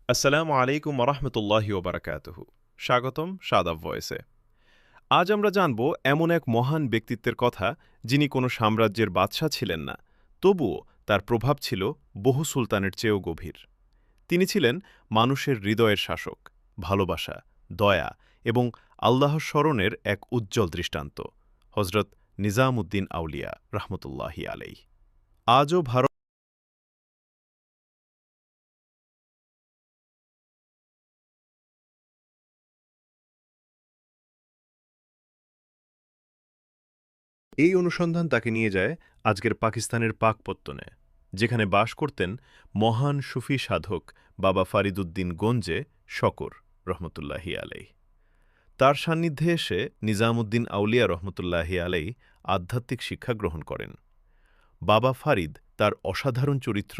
আসসালামু আলাইকুম ওরহমতুল্লাহি ওবরাকাতুহু। স্বাগতম সাদাব ভয়েসে। আজ আমরা জানব এমন এক মহান ব্যক্তিত্বের কথা যিনি কোনো সাম্রাজ্যের বাদশাহ ছিলেন না, তবুও তার প্রভাব ছিল বহু সুলতানের চেয়েও গভীর। তিনি ছিলেন মানুষের হৃদয়ের শাসক, ভালোবাসা, দয়া এবং আল্লাহর স্মরণের এক উজ্জ্বল দৃষ্টান্ত, হজরত নিজামউদ্দিন আউলিয়া রহমতুল্লাহি আলাইহ। আজও ভারত এই অনুসন্ধান তাকে নিয়ে যায় আজকের পাকিস্তানের পাকপত্তনে, যেখানে বাস করতেন মহান সুফি সাধক বাবা ফরিদউদ্দিন গঞ্জে শকর রহমতুল্লাহি আলাইহ। তার সান্নিধ্যে এসে নিজামউদ্দিন আউলিয়া রহমতুল্লাহি আলাইহ আধ্যাত্মিক শিক্ষা গ্রহণ করেন। বাবা ফারিদ তার অসাধারণ চরিত্র,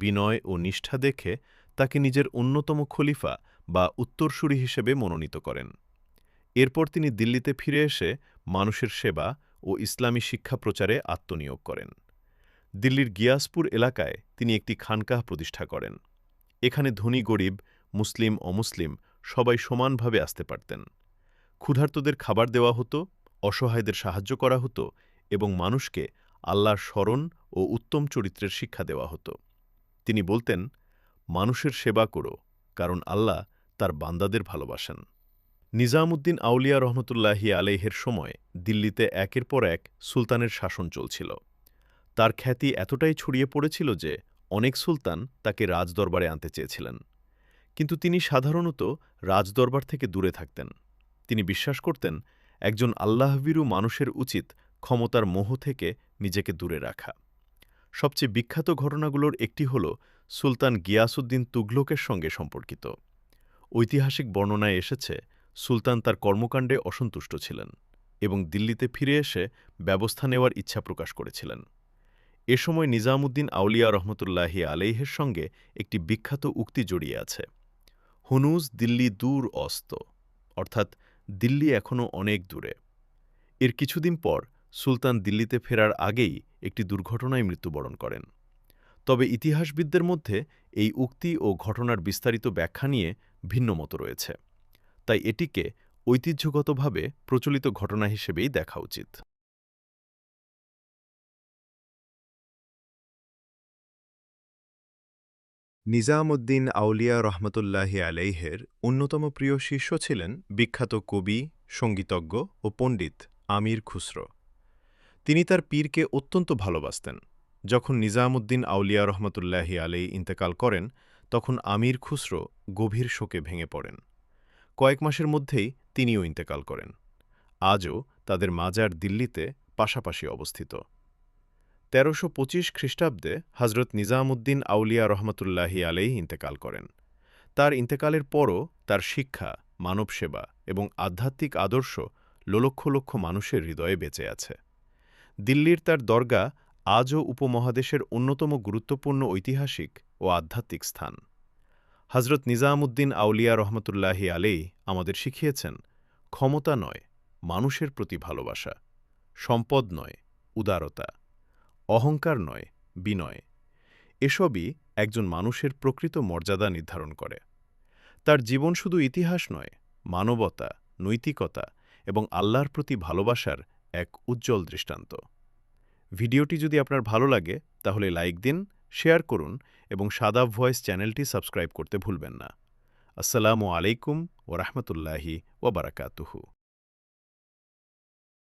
বিনয় ও নিষ্ঠা দেখে তাকে নিজের অন্যতম খলিফা বা উত্তরসূরি হিসেবে মনোনীত করেন। এরপর তিনি দিল্লিতে ফিরে এসে মানুষের সেবা ও ইসলামী শিক্ষা প্রচারে আত্মনিয়োগ করেন। দিল্লির গিয়াসপুর এলাকায় তিনি একটি খানকাহ প্রতিষ্ঠা করেন। এখানে ধনী গরিব, মুসলিম অমুসলিম সবাই সমানভাবে আসতে পারতেন। ক্ষুধার্তদের খাবার দেওয়া হতো, অসহায়দের সাহায্য করা হতো এবং মানুষকে আল্লাহর স্মরণ ও উত্তম চরিত্রের শিক্ষা দেওয়া হতো। তিনি বলতেন, মানুষের সেবা করো, কারণ আল্লাহ তার বান্দাদের ভালোবাসেন। নিজামউদ্দিন আউলিয়া রহমতুল্লাহি আলাইহের সময় দিল্লিতে একের পর এক সুলতানের শাসন চলছিল। তার খ্যাতি এতটাই ছড়িয়ে পড়েছিল যে অনেক সুলতান তাকে রাজদরবারে আনতে চেয়েছিলেন। কিন্তু তিনি সাধারণত রাজদরবার থেকে দূরে থাকতেন। তিনি বিশ্বাস করতেন, একজন আল্লাহভীরু মানুষের উচিত ক্ষমতার মোহ থেকে নিজেকে দূরে রাখা। সবচেয়ে বিখ্যাত ঘটনাগুলোর একটি হল সুলতান গিয়াসউদ্দিন তুঘলকের সঙ্গে সম্পর্কিত। ঐতিহাসিক বর্ণনায় এসেছে, সুলতান তার কর্মকাণ্ডে অসন্তুষ্ট ছিলেন এবং দিল্লিতে ফিরে এসে ব্যবস্থা নেওয়ার ইচ্ছা প্রকাশ করেছিলেন। এ সময় নিজামউদ্দিন আউলিয়া রহমতুল্লাহি আলাইহের সঙ্গে একটি বিখ্যাত উক্তি জড়িয়ে আছে, হুনুজ দিল্লি দূর অস্ত, অর্থাৎ দিল্লি এখনও অনেক দূরে। এর কিছুদিন পর সুলতান দিল্লিতে ফেরার আগেই একটি দুর্ঘটনায় মৃত্যুবরণ করেন। তবে ইতিহাসবিদদের মধ্যে এই উক্তি ও ঘটনার বিস্তারিত ব্যাখ্যা নিয়ে ভিন্নমত রয়েছে, তাই এটিকে ঐতিহ্যগতভাবে প্রচলিত ঘটনা হিসেবেই দেখা উচিত। নিজামউদ্দিন আউলিয়া রহমতুল্লাহি আলাইহের অন্যতম প্রিয় শিষ্য ছিলেন বিখ্যাত কবি, সঙ্গীতজ্ঞ ও পণ্ডিত আমির খুসরো। তিনি তার পীরকে অত্যন্ত ভালোবাসতেন। যখন নিজামউদ্দিন আউলিয়া রহমতুল্লাহি আলাইহ ইন্তেকাল করেন, তখন আমির খুসরো গভীর শোকে ভেঙে পড়েন। কয়েক মাসের মধ্যেই তিনিও ইন্তেকাল করেন। আজও তাদের মাজার দিল্লিতে পাশাপাশি অবস্থিত। ১৩২৫ খ্রিস্টাব্দে হজরত নিজামউদ্দিন আউলিয়া রহমতুল্লাহি আলাইহ ইন্তেকাল করেন। তার ইন্তেকালের পরও তার শিক্ষা, মানবসেবা এবং আধ্যাত্মিক আদর্শ লক্ষ লক্ষ মানুষের হৃদয়ে বেঁচে আছে। দিল্লির তার দরগা আজও উপমহাদেশের অন্যতম গুরুত্বপূর্ণ ঐতিহাসিক ও আধ্যাত্মিক স্থান। হজরত নিজামউদ্দিন আউলিয়া রহমতুল্লাহি আলাইহ আমাদের শিখিয়েছেন, ক্ষমতা নয়, মানুষের প্রতি ভালোবাসা; সম্পদ নয়, উদারতা; অহংকার নয়, বিনয়। এসবই একজন মানুষের প্রকৃত মর্যাদা নির্ধারণ করে। তার জীবন শুধু ইতিহাস নয়, মানবতা, নৈতিকতা এবং আল্লাহর প্রতি ভালোবাসার এক উজ্জ্বল দৃষ্টান্ত। ভিডিওটি যদি আপনার ভালো লাগে তাহলে লাইক দিন, শেয়ার করুন এবং সাদাব ভয়েস চ্যানেলটি সাবস্ক্রাইব করতে ভুলবেন না। আসসালামু আলাইকুম ওরহমতুল্লাহি ওবরাকাতুহু।